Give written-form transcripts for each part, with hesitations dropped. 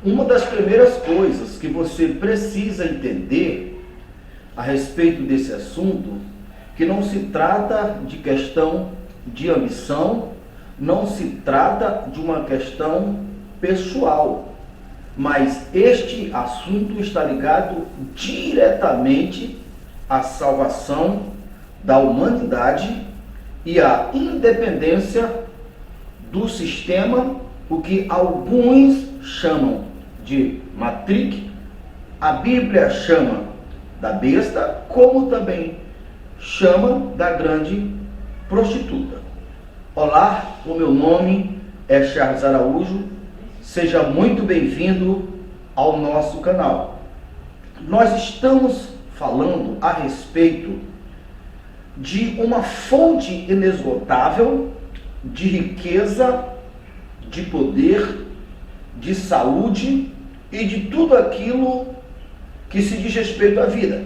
Uma das primeiras coisas que você precisa entender a respeito desse assunto, que não se trata de questão de ambição, não se trata de uma questão pessoal, mas este assunto está ligado diretamente à salvação da humanidade e à independência do sistema, o que alguns chamam de Matrix, a Bíblia chama da besta, como também chama da grande prostituta. Olá, o meu nome é Charles Araújo, seja muito bem-vindo ao nosso canal. Nós estamos falando a respeito de uma fonte inesgotável de riqueza, de poder, de saúde e de tudo aquilo que se diz respeito à vida.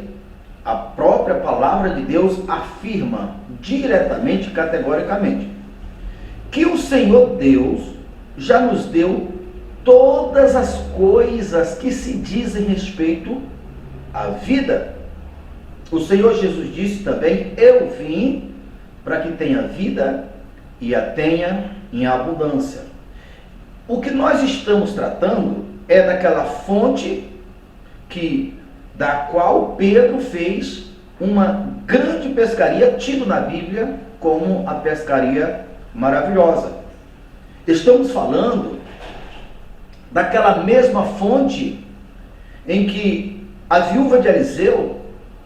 A própria palavra de Deus afirma diretamente, categoricamente, que o Senhor Deus já nos deu todas as coisas que se dizem respeito à vida. O Senhor Jesus disse também: eu vim para que tenha vida e a tenha em abundância. O que nós estamos tratando é daquela fonte da qual Pedro fez uma grande pescaria, tido na Bíblia como a pescaria maravilhosa. Estamos falando daquela mesma fonte em que a viúva de Eliseu,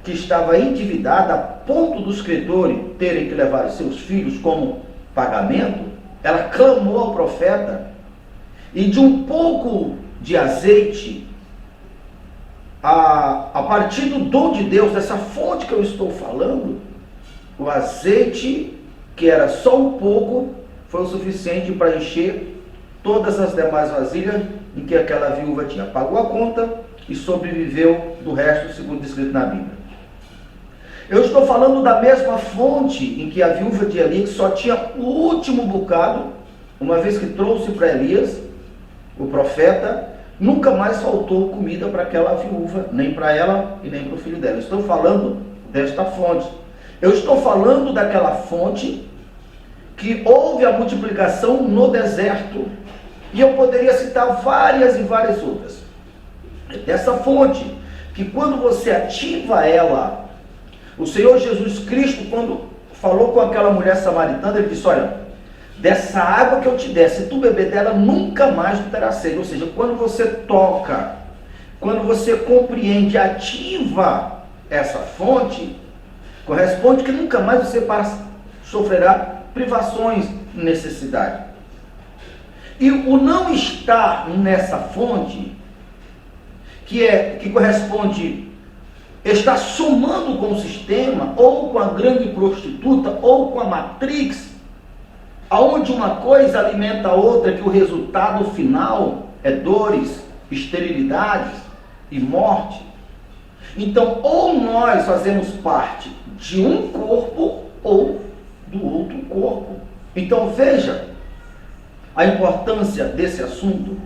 que estava endividada a ponto dos credores terem que levar seus filhos como pagamento, ela clamou ao profeta, e de um pouco de azeite, a partir do dom de Deus, dessa fonte que eu estou falando, o azeite, que era só um pouco, foi o suficiente para encher todas as demais vasilhas em que aquela viúva tinha. Pagou a conta e sobreviveu do resto, segundo descrito na Bíblia. Eu estou falando da mesma fonte em que a viúva de Elias só tinha o último bocado, uma vez que trouxe para Elias, o profeta, nunca mais faltou comida para aquela viúva, nem para ela e nem para o filho dela. Eu estou falando desta fonte. Eu estou falando daquela fonte que houve a multiplicação no deserto, e eu poderia citar várias e várias outras. Dessa fonte, que quando você ativa ela, o Senhor Jesus Cristo, quando falou com aquela mulher samaritana, ele disse: olha, dessa água que eu te der, se tu beber dela, nunca mais tu terás sede. Ou seja, quando você toca, quando você compreende, ativa essa fonte, corresponde que nunca mais você sofrerá privações, necessidade. E o não estar nessa fonte, que corresponde estar somando com o sistema, ou com a grande prostituta, ou com a Matrix, aonde uma coisa alimenta a outra, que o resultado final é dores, esterilidades e morte. Então, ou nós fazemos parte de um corpo ou do outro corpo. Então, veja a importância desse assunto,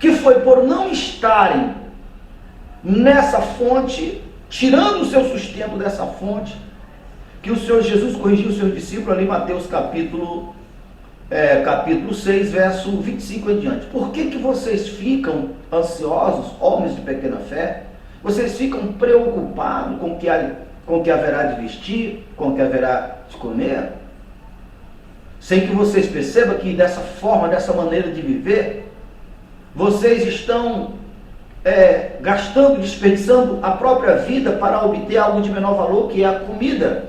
que foi por não estarem nessa fonte, tirando o seu sustento dessa fonte, que o Senhor Jesus corrigiu os seus discípulos ali em Mateus capítulo 6, verso 25 em diante. Por que vocês ficam ansiosos, homens de pequena fé? Vocês ficam preocupados com o que haverá de vestir, com o que haverá de comer? Sem que vocês percebam que dessa forma, dessa maneira de viver, vocês estão gastando, desperdiçando a própria vida para obter algo de menor valor, que é a comida,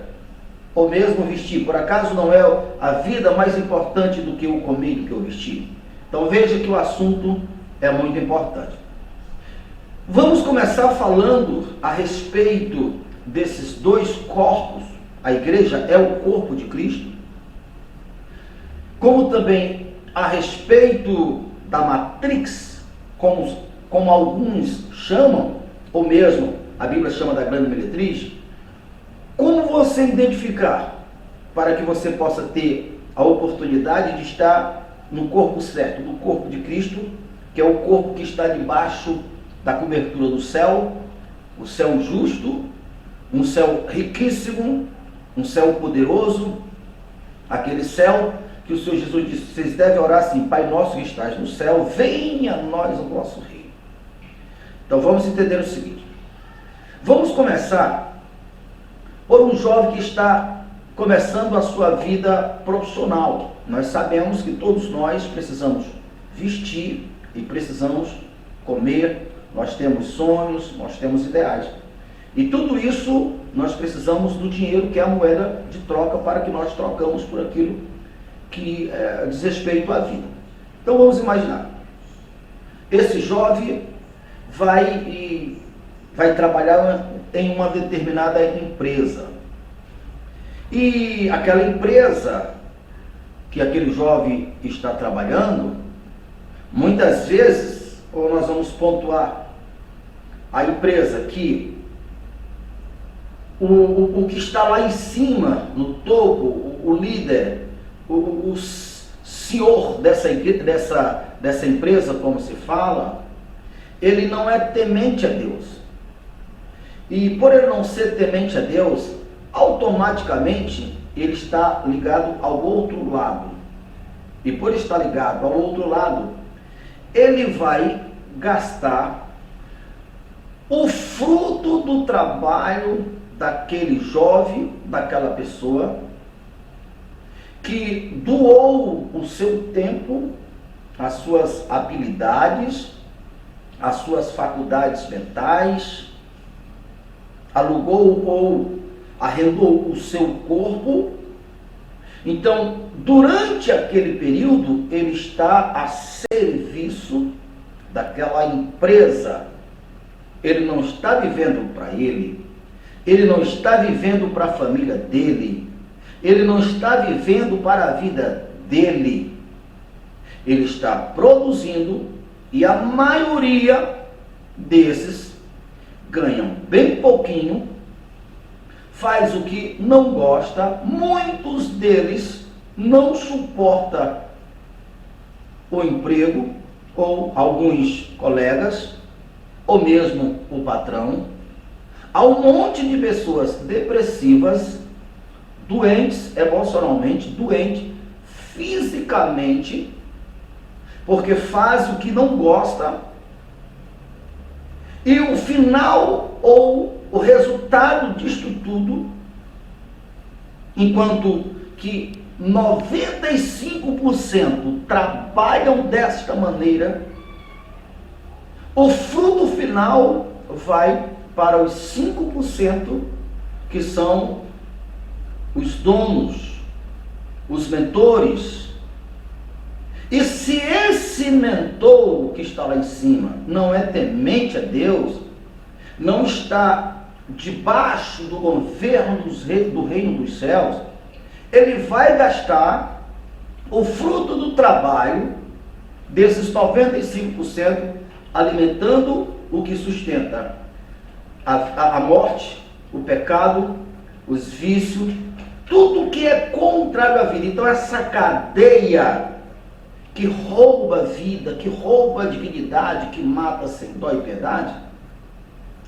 ou mesmo vestir. Por acaso não é a vida mais importante do que o comer, do que o vestir? Então veja que o assunto é muito importante. Vamos começar falando a respeito desses dois corpos. A igreja é o corpo de Cristo, como também a respeito da Matrix, como alguns chamam, ou mesmo a Bíblia chama da grande meretriz. Como você identificar para que você possa ter a oportunidade de estar no corpo certo, no corpo de Cristo, que é o corpo que está debaixo da cobertura do céu, o céu justo, um céu riquíssimo, um céu poderoso, aquele céu que o Senhor Jesus disse: vocês devem orar assim: Pai nosso que estás no céu, venha a nós o vosso reino. Então vamos entender o seguinte: vamos começar por um jovem que está começando a sua vida profissional. Nós sabemos que todos nós precisamos vestir e precisamos comer, nós temos sonhos, nós temos ideais. E tudo isso nós precisamos do dinheiro, que é a moeda de troca, para que nós trocamos por aquilo que diz respeito à vida. Então vamos imaginar, esse jovem vai trabalhar em uma determinada empresa, e aquela empresa que aquele jovem está trabalhando, muitas vezes, ou nós vamos pontuar, a empresa que o que está lá em cima, no topo, o líder, o senhor dessa empresa, como se fala, ele não é temente a Deus. E por ele não ser temente a Deus, automaticamente ele está ligado ao outro lado. E por estar ligado ao outro lado, ele vai gastar o fruto do trabalho daquele jovem, daquela pessoa que doou o seu tempo, as suas habilidades, as suas faculdades mentais, alugou ou arrendou o seu corpo. Então, durante aquele período, ele está a serviço daquela empresa. Ele não está vivendo para ele, ele não está vivendo para a família dele, ele não está vivendo para a vida dele. Ele está produzindo, e a maioria desses ganham bem pouquinho, faz o que não gosta, muitos deles não suportam o emprego, ou alguns colegas, ou mesmo o patrão. Há um monte de pessoas depressivas, doentes emocionalmente, doentes fisicamente, porque faz o que não gosta, e o final ou o resultado disto tudo, enquanto que 95% trabalham desta maneira, o fruto final vai para os 5% que são os donos, os mentores. E se esse mentor que está lá em cima não é temente a Deus, não está debaixo do governo do reino dos céus, ele vai gastar o fruto do trabalho desses 95% alimentando o que sustenta a morte, o pecado, os vícios, tudo que é contrário à vida. Então essa cadeia que rouba a vida, que rouba a dignidade, que mata sem dó e piedade,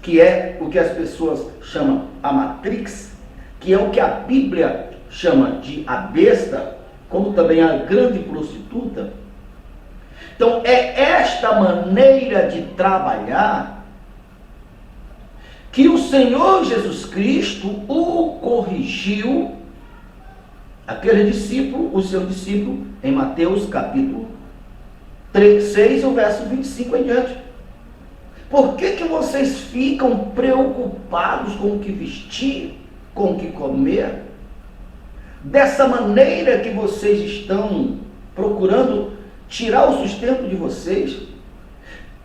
que é o que as pessoas chamam a Matrix, que é o que a Bíblia chama de a besta, como também a grande prostituta. Então é esta maneira de trabalhar que o Senhor Jesus Cristo o corrigiu, aquele discípulo, o seu discípulo, em Mateus capítulo 6, o verso 25 em diante. Por que vocês ficam preocupados com o que vestir, com o que comer? Dessa maneira que vocês estão procurando tirar o sustento de vocês,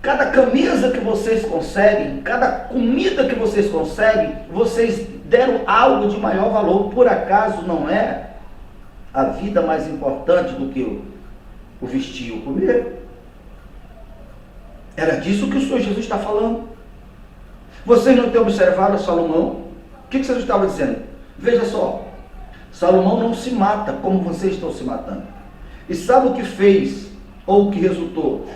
cada camisa que vocês conseguem, cada comida que vocês conseguem, vocês deram algo de maior valor. Por acaso não é a vida mais importante do que o vestir e o comer? Era disso que o Senhor Jesus está falando. Vocês não têm observado Salomão? O que Jesus estava dizendo? Veja só, Salomão não se mata como vocês estão se matando. E sabe o que fez, ou o que resultou?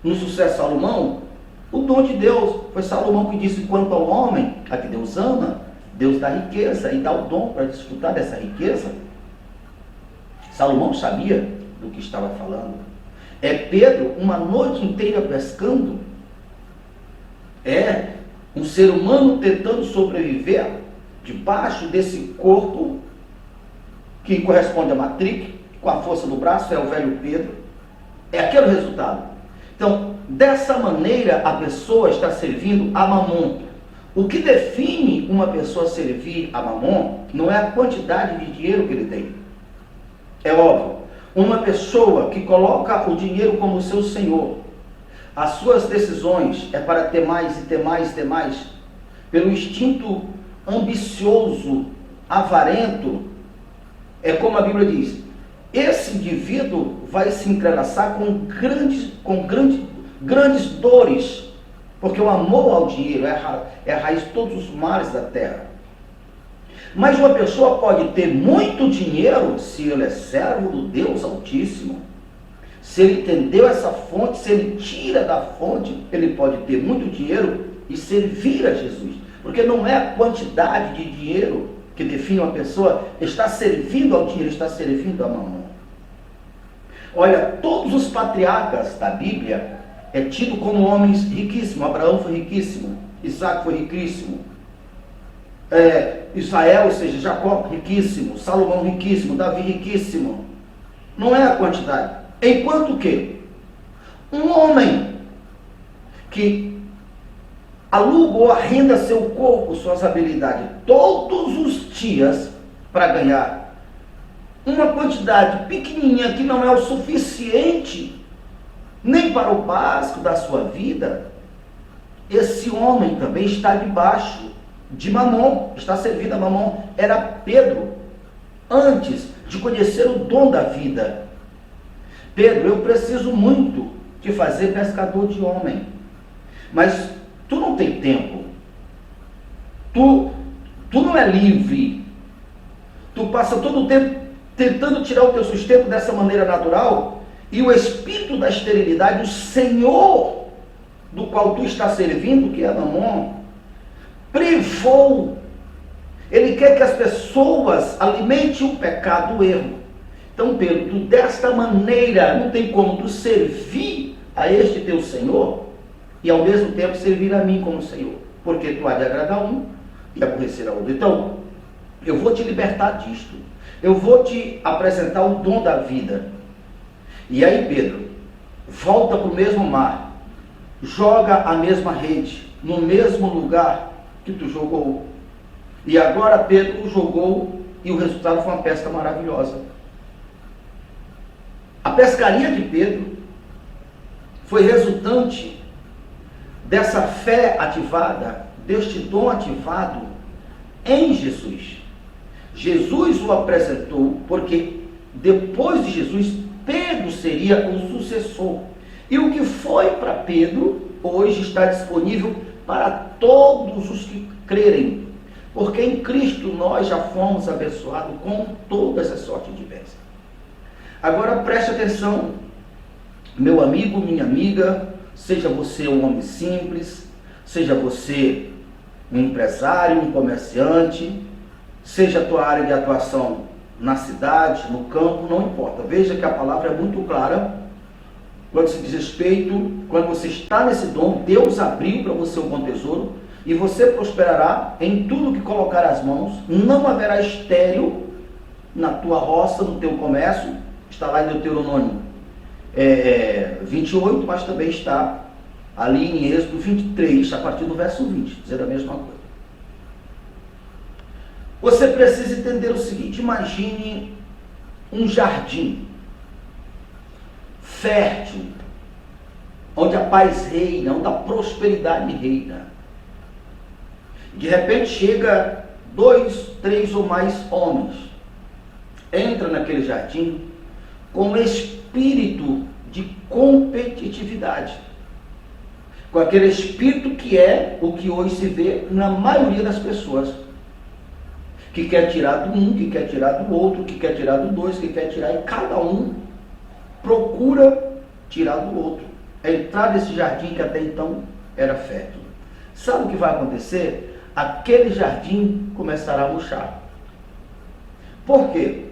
no sucesso de Salomão, o dom de Deus. Foi Salomão que disse: quanto ao homem, a que Deus ama, Deus dá riqueza e dá o dom para desfrutar dessa riqueza. Salomão sabia do que estava falando. É Pedro, uma noite inteira pescando. É um ser humano tentando sobreviver debaixo desse corpo que corresponde a matriz, com a força do braço, é o velho Pedro. É aquele o resultado. Então, dessa maneira, a pessoa está servindo a Mamon. O que define uma pessoa servir a Mamon não é a quantidade de dinheiro que ele tem. É óbvio. Uma pessoa que coloca o dinheiro como seu senhor, as suas decisões é para ter mais e ter mais e ter mais, pelo instinto ambicioso, avarento, é como a Bíblia diz, esse indivíduo vai se entrelaçar com grandes dores, porque o amor ao dinheiro é a raiz de todos os males da terra. Mas uma pessoa pode ter muito dinheiro se ele é servo do Deus Altíssimo. Se ele entendeu essa fonte, se ele tira da fonte, ele pode ter muito dinheiro e servir a Jesus. Porque não é a quantidade de dinheiro que define uma pessoa, está servindo ao dinheiro, está servindo a Mamon. Olha, todos os patriarcas da Bíblia é tido como homens riquíssimos. Abraão foi riquíssimo, Isaac foi riquíssimo, Israel, ou seja, Jacó riquíssimo, Salomão riquíssimo, Davi riquíssimo. Não é a quantidade. Enquanto que um homem que aluga ou arrenda seu corpo, suas habilidades, todos os dias para ganhar uma quantidade pequenininha que não é o suficiente nem para o básico da sua vida, esse homem também está debaixo de Mamon, está servindo a Mamon. Era Pedro, antes de conhecer o dom da vida. Pedro, eu preciso muito de fazer pescador de homem, mas tu não tem tempo, tu não é livre, tu passa todo o tempo tentando tirar o teu sustento dessa maneira natural, e o espírito da esterilidade, o Senhor do qual tu está servindo, que é Mamon, privou. Ele quer que as pessoas alimentem o pecado, o erro. Então, Pedro, tu desta maneira não tem como tu servir a este teu Senhor e ao mesmo tempo servir a mim como Senhor, porque tu há de agradar um e aborrecer a outro. Então, eu vou te libertar disto, eu vou te apresentar o dom da vida. E aí, Pedro, volta para o mesmo mar, joga a mesma rede no mesmo lugar que tu jogou. E agora Pedro jogou e o resultado foi uma pesca maravilhosa. A pescaria de Pedro foi resultante dessa fé ativada, deste dom ativado em Jesus. Jesus o apresentou porque depois de Jesus, Pedro seria o sucessor. E o que foi para Pedro, hoje está disponível para todos os que crerem. Porque em Cristo nós já fomos abençoados com toda essa sorte de bênção. Agora preste atenção, meu amigo, minha amiga, seja você um homem simples, seja você um empresário, um comerciante, seja a tua área de atuação na cidade, no campo, não importa. Veja que a palavra é muito clara quando se diz respeito, quando você está nesse dom, Deus abriu para você um bom tesouro e você prosperará em tudo que colocar as mãos, não haverá estéril na tua roça, no teu comércio. Está lá em Deuteronômio 28, mas também está ali em Êxodo 23, a partir do verso 20, dizendo a mesma coisa. Você precisa entender o seguinte: imagine um jardim fértil, onde a paz reina, onde a prosperidade reina. De repente chega 2, 3 ou mais homens, entra naquele jardim com espírito de competitividade, com aquele espírito que é o que hoje se vê na maioria das pessoas, que quer tirar do um, que quer tirar do outro, que quer tirar do dois, que quer tirar, e cada um procura tirar do outro. entrar nesse jardim que até então era fértil. Sabe o que vai acontecer? Aquele jardim começará a murchar. Por quê?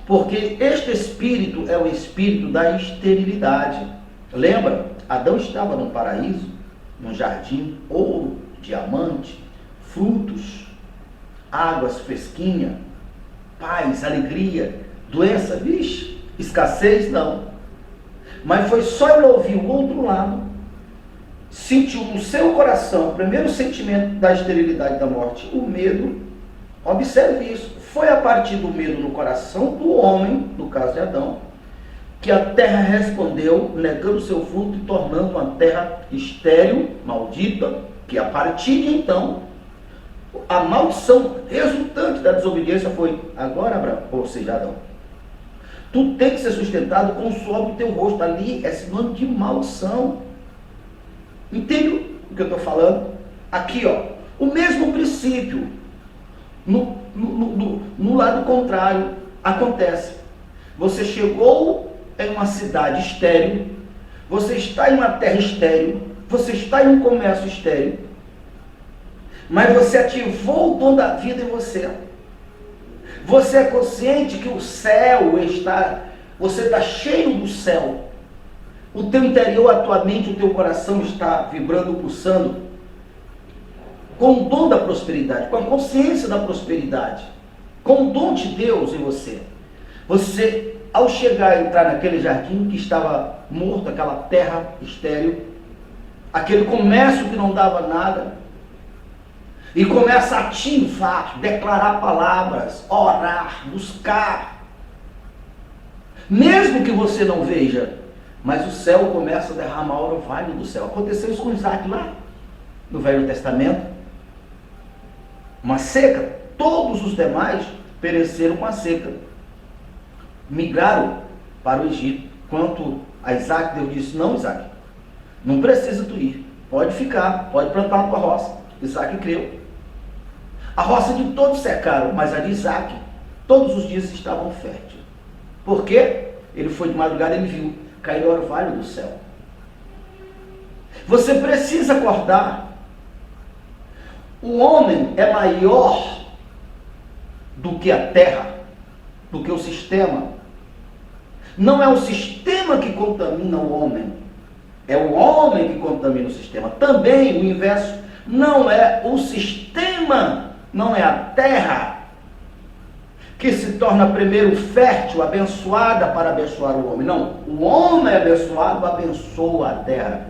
Porque este espírito é o espírito da esterilidade. Lembra? Adão estava no paraíso, num jardim, ouro, diamante, frutos, águas fresquinhas, paz, alegria, doença, vixe, escassez, não. Mas foi só ele ouvir o outro lado, sentiu no seu coração o primeiro sentimento da esterilidade da morte, o medo. Observe isso. Foi a partir do medo no coração do homem, no caso de Adão, que a terra respondeu, negando seu fruto e tornando uma terra estéril, maldita, que a partir de então, a maldição resultante da desobediência foi: agora, Abraão, ou seja, Adão, tu tem que ser sustentado com o suor do teu rosto. Ali é sinônimo de maldição. Entende o que eu estou falando? Aqui, ó, o mesmo princípio, no lado contrário, acontece. Você chegou em uma cidade estéril, você está em uma terra estéril, você está em um comércio estéril, mas você ativou o dom da vida em você. Você é consciente que o céu está, você está cheio do céu. O teu interior, a tua mente, o teu coração está vibrando, pulsando com o dom da prosperidade, com a consciência da prosperidade, com o dom de Deus em você. Você, ao chegar e entrar naquele jardim que estava morto, aquela terra estéril, aquele comércio que não dava nada, e começa a ativar, declarar palavras, orar, buscar, mesmo que você não veja, mas o céu começa a derramar o orvalho do céu. Aconteceu isso com Isaac lá no Velho Testamento. Uma seca, todos os demais pereceram com a seca, migraram para o Egito. Quanto a Isaac, Deus disse: não, Isaac, não precisa tu ir, pode ficar, pode plantar a tua roça. Isaac creu. A roça de todos secaram, mas a de Isaac, todos os dias estavam férteis. Por quê? Ele foi de madrugada e ele viu cair o orvalho do céu. Você precisa acordar. O homem é maior do que a terra, do que o sistema. Não é o sistema que contamina o homem, é o homem que contamina o sistema. Também o inverso, não é o sistema, não é a terra que se torna primeiro fértil, abençoada para abençoar o homem. Não, o homem é abençoado, abençoa a terra.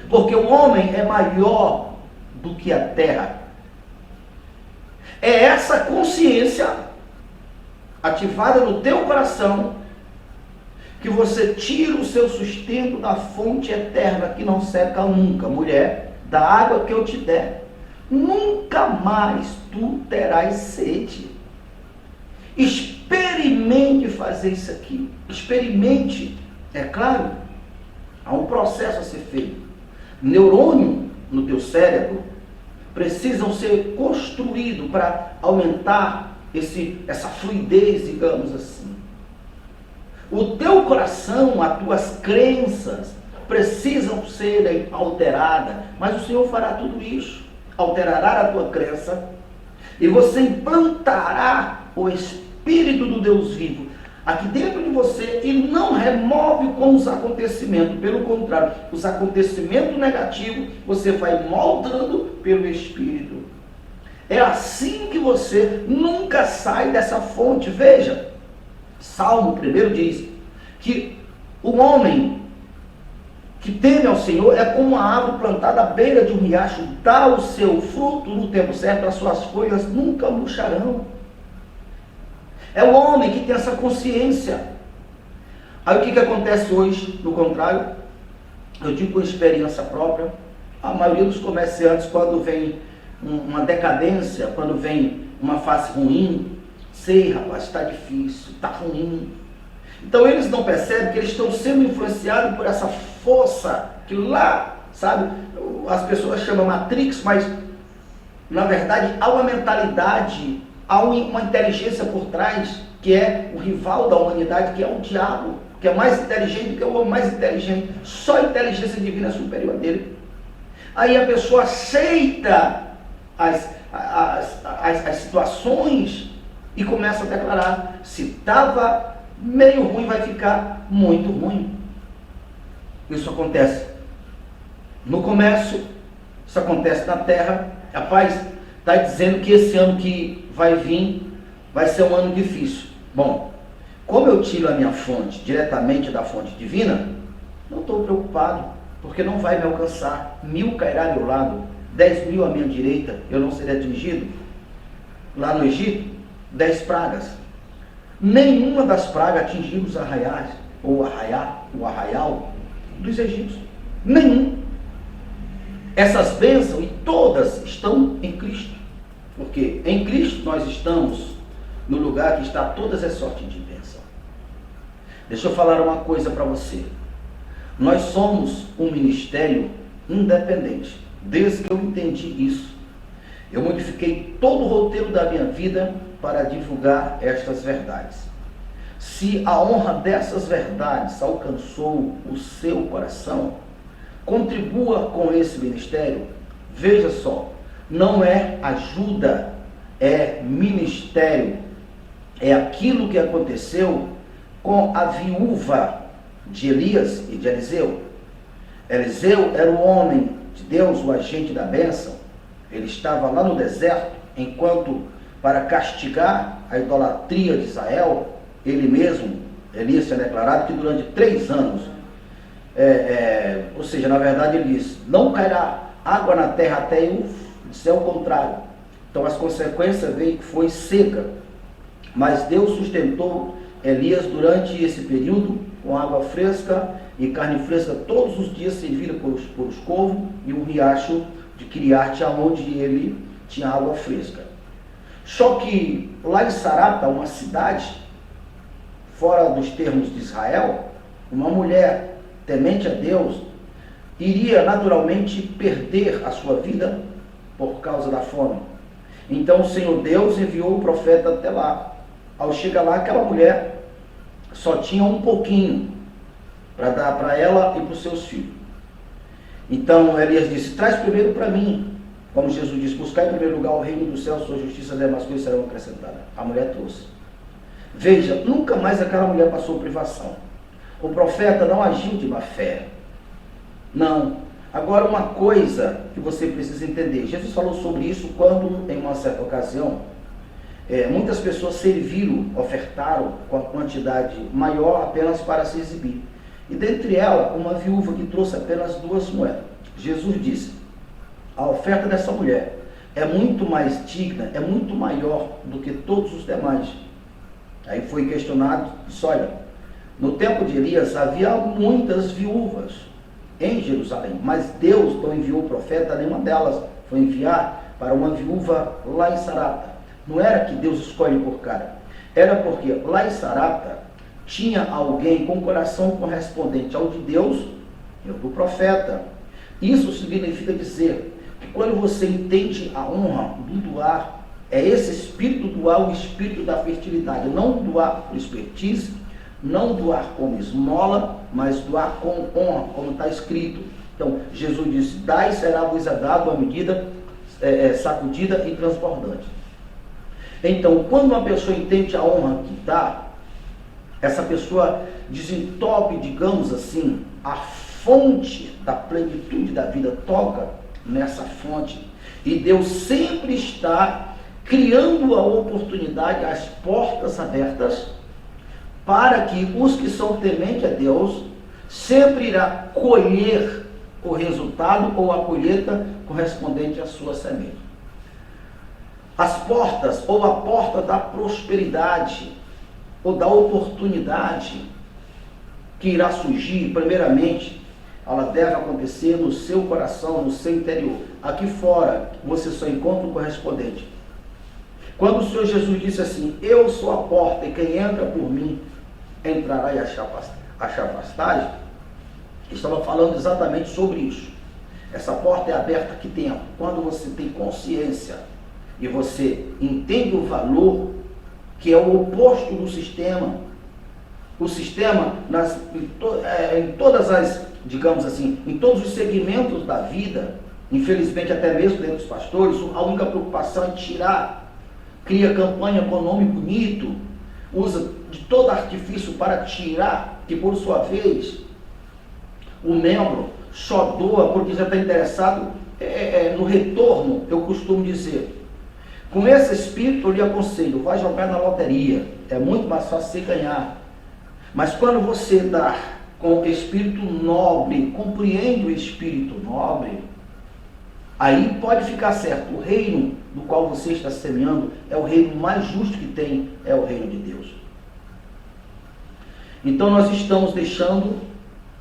Porque o homem é maior do que a terra. É essa consciência ativada no teu coração que você tira o seu sustento da fonte eterna que não seca nunca. Mulher, da água que eu te der, nunca mais tu terás sede. Experimente fazer isso aqui. Experimente. É claro, há um processo a ser feito. Neurônio no teu cérebro precisam ser construídos para aumentar essa fluidez, digamos assim. O teu coração, as tuas crenças precisam serem alteradas, mas o Senhor fará tudo isso. Alterará a tua crença e você implantará o Espírito do Deus vivo aqui dentro de você e não remove com os acontecimentos. Pelo contrário, os acontecimentos negativos você vai moldando pelo Espírito. É assim que você nunca sai dessa fonte. Veja, Salmo 1 diz que o homem que teme ao Senhor é como uma árvore plantada à beira de um riacho, dá o seu fruto no tempo certo, as suas folhas nunca murcharão. É o homem que tem essa consciência. Aí o que acontece hoje, no contrário? Eu digo com experiência própria, a maioria dos comerciantes, quando vem uma decadência, quando vem uma fase ruim, sei, rapaz, está difícil, está ruim. Então eles não percebem que eles estão sendo influenciados por essa força que lá, sabe, as pessoas chamam Matrix, mas na verdade há uma mentalidade, há uma inteligência por trás, que é o rival da humanidade, que é o diabo, que é mais inteligente do que o homem mais inteligente. Só a inteligência divina é superior a dele. Aí a pessoa aceita as situações e começa a declarar: se estava meio ruim, vai ficar muito ruim. Isso acontece no comércio, isso acontece na terra. Rapaz, está dizendo que esse ano que vai vir vai ser um ano difícil. Bom, como eu tiro a minha fonte diretamente da fonte divina, não estou preocupado, porque não vai me alcançar. 1000 cairá ao meu lado, 10.000 à minha direita, eu não serei atingido. Lá no Egito, 10 pragas. Nenhuma das pragas atingiu os arraiais, ou o arraial dos egípcios. Nenhum. Essas bênçãos, e todas estão em Cristo. Porque em Cristo nós estamos no lugar que está todas as sortes de bênção. Deixa eu falar uma coisa para você. Nós somos um ministério independente. Desde que eu entendi isso, eu modifiquei todo o roteiro da minha vida para divulgar estas verdades. Se a honra dessas verdades alcançou o seu coração, contribua com esse ministério. Veja só, não é ajuda, é ministério. É aquilo que aconteceu com a viúva de Elias e de Eliseu. Eliseu era o homem de Deus, o agente da bênção. Ele estava lá no deserto, enquanto, para castigar a idolatria de Israel, ele mesmo, Elias, tinha declarado que durante 3 anos, ou seja, na verdade ele disse: não cairá água na terra até o céu contrário. Então as consequências veio que foi seca. Mas Deus sustentou Elias durante esse período com água fresca e carne fresca todos os dias, servida por os corvos, e o riacho de Quiriate, onde ele tinha água fresca. Só que lá em Sarapta, uma cidade fora dos termos de Israel, uma mulher temente a Deus iria naturalmente perder a sua vida por causa da fome. Então o Senhor Deus enviou o profeta até lá. Ao chegar lá, aquela mulher só tinha um pouquinho para dar para ela e para os seus filhos. Então Elias disse: traz primeiro para mim. Como Jesus disse: buscar em primeiro lugar o reino do céu, sua justiça, as demais coisas serão acrescentadas. A mulher trouxe. Veja, nunca mais aquela mulher passou privação. O profeta não agiu de má fé. Não. Agora, uma coisa que você precisa entender. Jesus falou sobre isso quando, em uma certa ocasião, muitas pessoas serviram, ofertaram com a quantidade maior apenas para se exibir. E dentre elas, uma viúva que trouxe apenas 2 moedas. Jesus disse: a oferta dessa mulher é muito mais digna, é muito maior do que todos os demais. Aí foi questionado, disse: olha, no tempo de Elias havia muitas viúvas em Jerusalém, mas Deus não enviou o profeta a nenhuma delas, foi enviar para uma viúva lá em Sarapta. Não era que Deus escolhe por cara, era porque lá em Sarapta tinha alguém com coração correspondente ao de Deus e ao do profeta. Isso significa dizer que quando você entende a honra do doar, é esse espírito doar, o espírito da fertilidade, não doar por expertise, não doar como esmola, mas doar com honra, como está escrito. Então, Jesus disse: dai, será-vos dado a medida sacudida e transbordante. Então, quando uma pessoa entende a honra que dá, essa pessoa desentope, digamos assim, a fonte da plenitude da vida, toca nessa fonte, e Deus sempre está criando a oportunidade, as portas abertas, para que os que são tementes a Deus sempre irá colher o resultado ou a colheita correspondente à sua semente. As portas, ou a porta da prosperidade, ou da oportunidade que irá surgir, primeiramente, ela deve acontecer no seu coração, no seu interior. Aqui fora, você só encontra o correspondente. Quando o Senhor Jesus disse assim: eu sou a porta, e quem entra por mim entrará e achar pastagem, estava falando exatamente sobre isso. Essa porta é aberta aqui dentro. Quando você tem consciência e você entende o valor, que é o oposto do sistema, o sistema em todas as, digamos assim, em todos os segmentos da vida. Infelizmente, até mesmo dentro dos pastores, a única preocupação é tirar, cria campanha com nome bonito, usa de todo artifício para tirar, que por sua vez, o membro só doa porque já está interessado no retorno. Eu costumo dizer, com esse espírito eu lhe aconselho, vai jogar na loteria, é muito mais fácil você ganhar. Mas quando você dá com o espírito nobre, compreende o espírito nobre, aí pode ficar certo, o reino do qual você está semeando é o reino mais justo que tem, é o reino de Deus. Então nós estamos deixando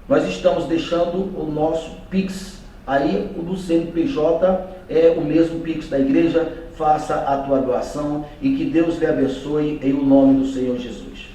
o nosso Pix, aí o do CNPJ é o mesmo Pix da igreja, faça a tua doação e que Deus lhe abençoe em o nome do Senhor Jesus.